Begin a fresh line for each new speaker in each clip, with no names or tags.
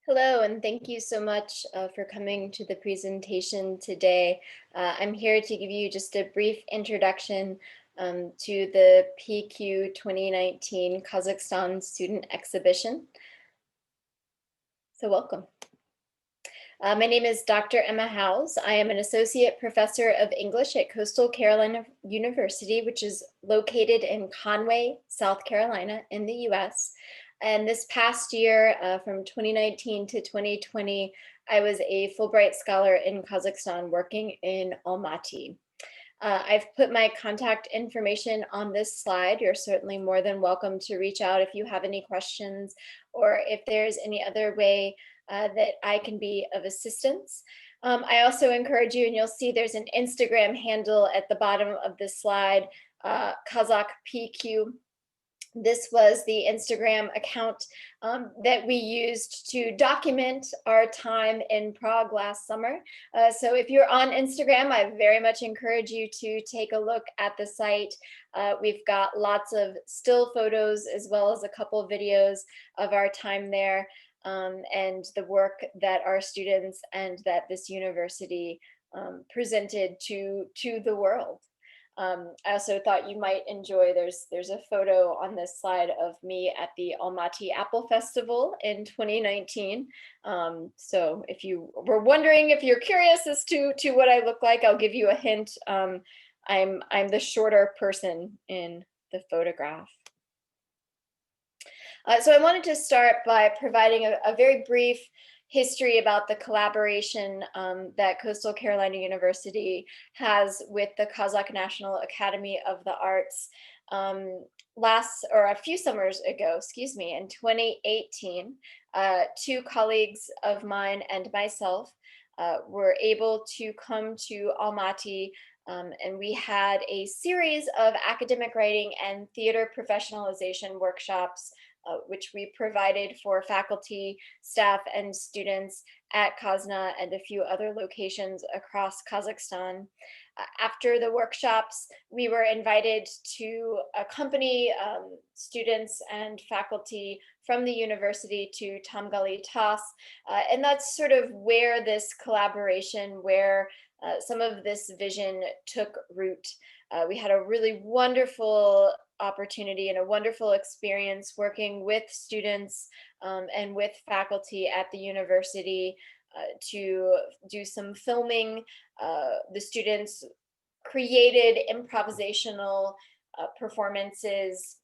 Hello, and thank you so much for coming to the presentation today. I'm here to give you just a brief introduction to the PQ 2019 Kazakhstan Student Exhibition. So welcome. My name is Dr. Emma Howes. I am an associate professor of English at Coastal Carolina University, which is located in Conway, South Carolina in the US. And this past year, from 2019 to 2020, I was a Fulbright scholar in Kazakhstan working in Almaty. I've put my contact information on this slide. You're certainly more than welcome to reach out if you have any questions or if there's any other way that I can be of assistance. I also encourage you, and you'll see there's an Instagram handle at the bottom of this slide, Kazakh PQ. This was the Instagram account that we used to document our time in Prague last summer. So if you're on Instagram, I very much encourage you to take a look at the site. We've got lots of still photos as well as a couple videos of our time there and the work that our students and that this university presented to the world. I also thought you might enjoy, there's a photo on this slide of me at the Almaty Apple Festival in 2019. So if you were wondering, if you're curious as to what I look like, I'll give you a hint. I'm the shorter person in the photograph. So I wanted to start by providing a very brief history about the collaboration that Coastal Carolina University has with the Kazakh National Academy of the Arts. A few summers ago, excuse me, in 2018, two colleagues of mine and myself were able to come to Almaty, and we had a series of academic writing and theater professionalization workshops which we provided for faculty, staff, and students at Kazna and a few other locations across Kazakhstan. After the workshops, we were invited to accompany students and faculty from the university to Tamgali Tas, and that's sort of where this collaboration, where some of this vision took root. We had a really wonderful opportunity and a wonderful experience working with students and with faculty at the university to do some filming. The students created improvisational performances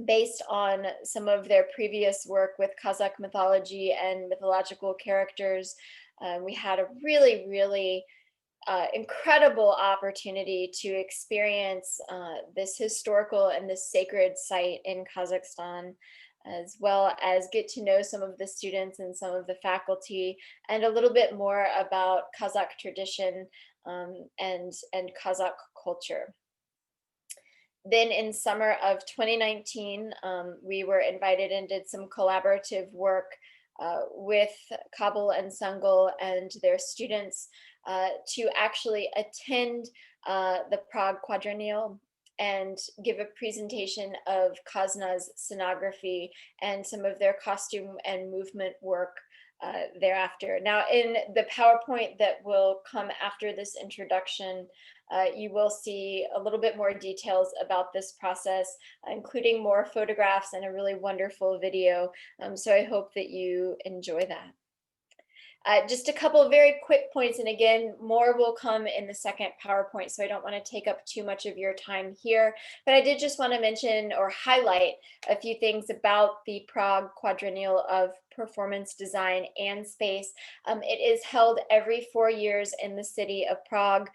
based on some of their previous work with Kazakh mythology and mythological characters. We had a really incredible opportunity to experience this historical and this sacred site in Kazakhstan, as well as get to know some of the students and some of the faculty and a little bit more about Kazakh tradition and Kazakh culture. Then in summer of 2019, we were invited and did some collaborative work with Kabul and Sangul and their students to actually attend the Prague Quadrennial and give a presentation of Kazna's scenography and some of their costume and movement work thereafter. Now, in the PowerPoint that will come after this introduction, you will see a little bit more details about this process, including more photographs and a really wonderful video. So I hope that you enjoy that. Just a couple of very quick points, and again, more will come in the second PowerPoint, so I don't want to take up too much of your time here, but I did just want to mention or highlight a few things about the Prague Quadrennial of Performance Design and Space. It is held every 4 years in the city of Prague.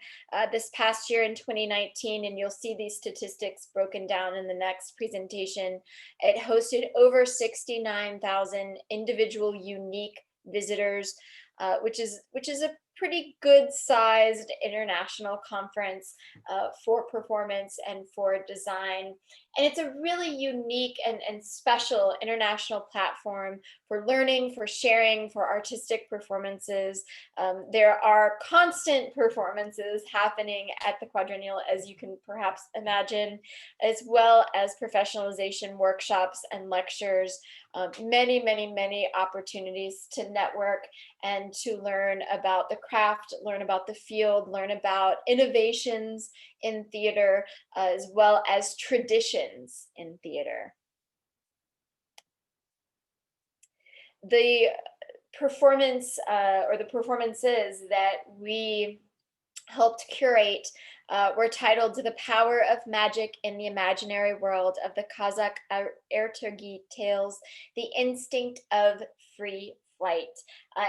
This past year in 2019, and you'll see these statistics broken down in the next presentation, it hosted over 69,000 individual unique visitors, which is a pretty good sized international conference for performance and for design. And it's a really unique and special international platform for learning, for sharing, for artistic performances. There are constant performances happening at the quadrennial, as you can perhaps imagine, as well as professionalization workshops and lectures. Many, many, many opportunities to network and to learn about the craft, learn about the field, learn about innovations in theater, as well as traditions in theater. The performance or the performances that we helped curate were titled "The Power of Magic in the Imaginary World of the Kazakh Ertugi Tales, The Instinct of Free Flight."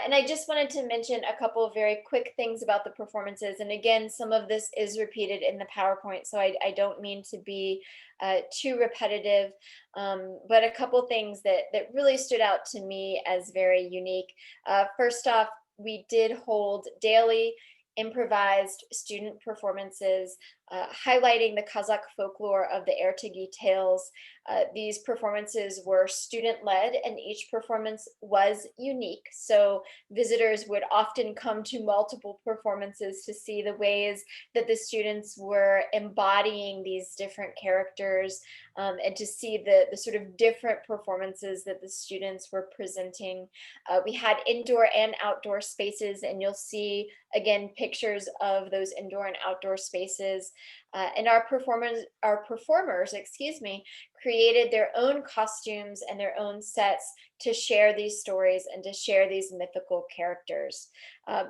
And I just wanted to mention a couple of very quick things about the performances. And again, some of this is repeated in the PowerPoint, so I don't mean to be too repetitive, but a couple things that really stood out to me as very unique. First off, we did hold daily improvised student performances highlighting the Kazakh folklore of the Ertugi tales. These performances were student-led and each performance was unique. So visitors would often come to multiple performances to see the ways that the students were embodying these different characters, and to see the sort of different performances that the students were presenting. We had indoor and outdoor spaces, and you'll see again pictures of those indoor and outdoor spaces. And our performers, excuse me, created their own costumes and their own sets to share these stories and to share these mythical characters.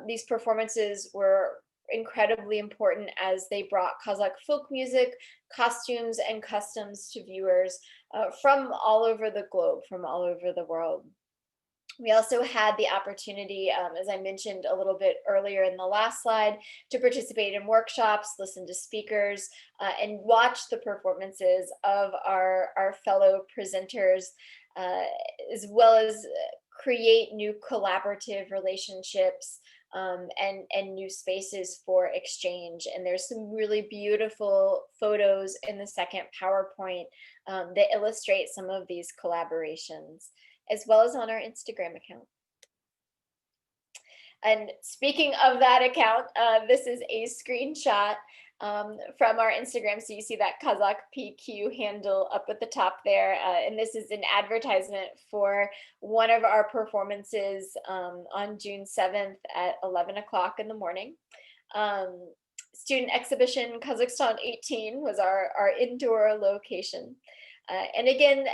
These performances were incredibly important as they brought Kazakh folk music, costumes, and customs to viewers from all over the globe, from all over the world. We also had the opportunity, as I mentioned a little bit earlier in the last slide, to participate in workshops, listen to speakers, and watch the performances of our fellow presenters, as well as create new collaborative relationships, and new spaces for exchange. And there's some really beautiful photos in the second PowerPoint that illustrate some of these collaborations, as well as on our Instagram account. And speaking of that account, this is a screenshot from our Instagram. So you see that Kazakh PQ handle up at the top there. And this is an advertisement for one of our performances on June 7th at 11 o'clock in the morning. Student exhibition Kazakhstan 18 was our indoor location. And again,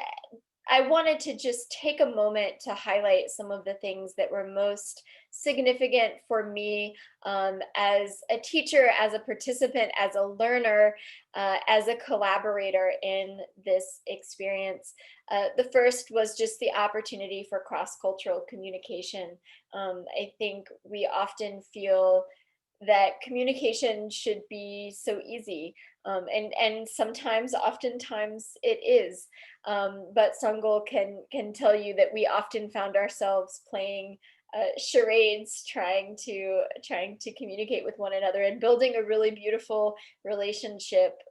I wanted to just take a moment to highlight some of the things that were most significant for me as a teacher, as a participant, as a learner, as a collaborator in this experience. The first was just the opportunity for cross-cultural communication. I think we often feel that communication should be so easy. And sometimes, oftentimes it is. But Sungul can tell you that we often found ourselves playing charades, trying to communicate with one another and building a really beautiful relationship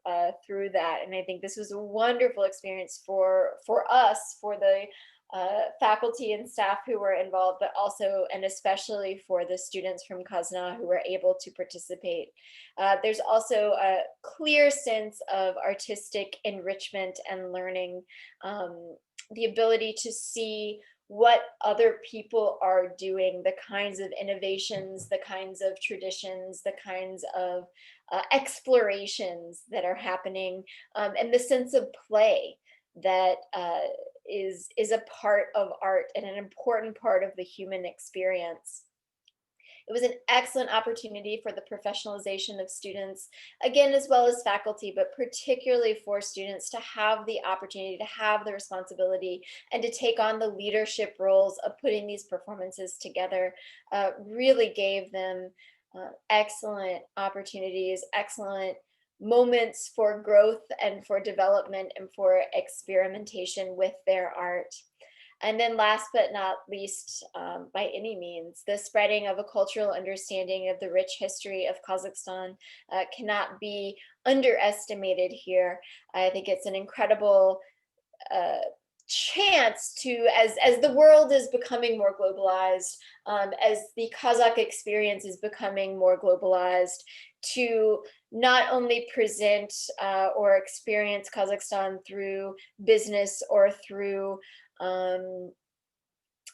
through that. And I think this was a wonderful experience for us, for the faculty and staff who were involved, but also and especially for the students from Kazna who were able to participate. There's also a clear sense of artistic enrichment and learning, the ability to see what other people are doing, the kinds of innovations, the kinds of traditions, the kinds of explorations that are happening, and the sense of play that is a part of art and an important part of the human experience. It was an excellent opportunity for the professionalization of students, again, as well as faculty, but particularly for students to have the opportunity, to have the responsibility, and to take on the leadership roles of putting these performances together. Really gave them excellent opportunities, excellent moments for growth and for development and for experimentation with their art. And then last but not least, by any means, the spreading of a cultural understanding of the rich history of Kazakhstan cannot be underestimated here. I think it's an incredible uh, chance to, as the world is becoming more globalized, as the Kazakh experience is becoming more globalized, to not only present or experience Kazakhstan through business or through um,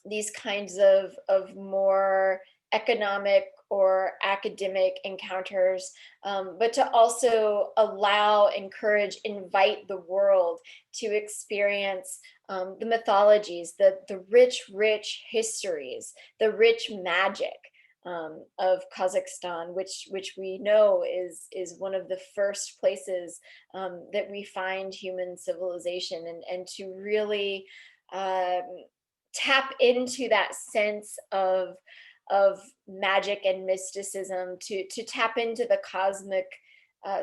these kinds of more economic or academic encounters, but to also allow, encourage, invite the world to experience the mythologies, the rich histories, the rich magic of Kazakhstan, which we know is one of the first places that we find human civilization, and to really um, tap into that sense of magic and mysticism, to tap into the cosmic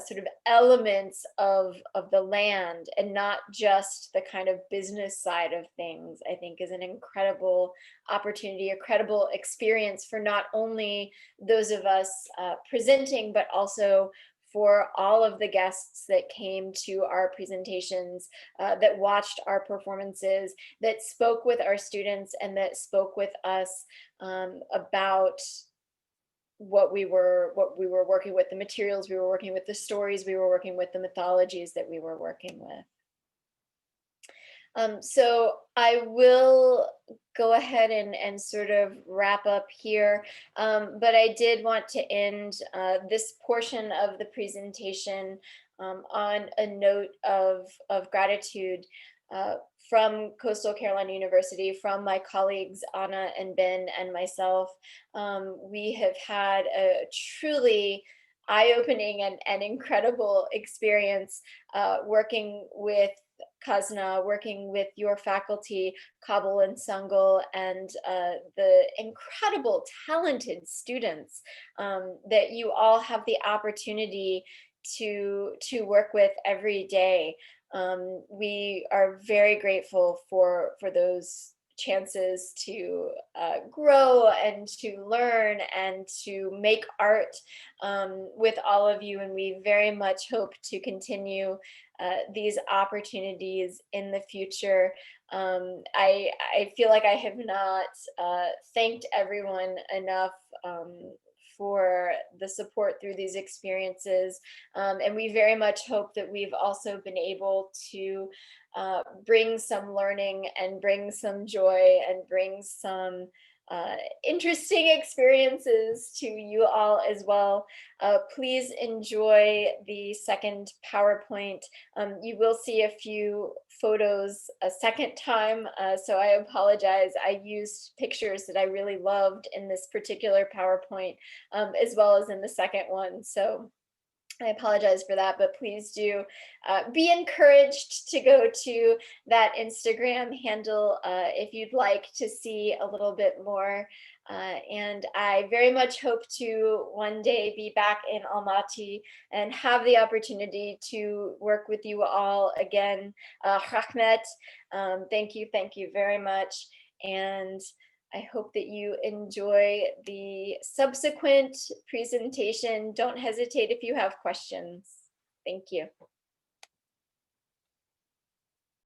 sort of elements of the land, and not just the kind of business side of things, I think is an incredible opportunity, a credible experience for not only those of us presenting, but also for all of the guests that came to our presentations, that watched our performances, that spoke with our students, and that spoke with us about what we were working with, the materials we were working with, the stories we were working with, the mythologies that we were working with. So I will go ahead and sort of wrap up here, but I did want to end this portion of the presentation on a note of gratitude from Coastal Carolina University, from my colleagues Anna and Ben and myself. We have had a truly eye-opening and incredible experience working with Kazna, working with your faculty, Kabul and Sungul, and the incredible, talented students that you all have the opportunity to work with every day. We are very grateful for those chances to grow and to learn and to make art with all of you, and we very much hope to continue these opportunities in the future. I feel like I have not thanked everyone enough for the support through these experiences. And we very much hope that we've also been able to bring some learning and bring some joy and bring some interesting experiences to you all as well. Please enjoy the second PowerPoint. You will see a few photos a second time, so I apologize. I used pictures that I really loved in this particular PowerPoint, as well as in the second one. So I apologize for that, but please do be encouraged to go to that Instagram handle if you'd like to see a little bit more. And I very much hope to one day be back in Almaty and have the opportunity to work with you all again. Rahmet, thank you very much. And I hope that you enjoy the subsequent presentation. Don't hesitate if you have questions. Thank you.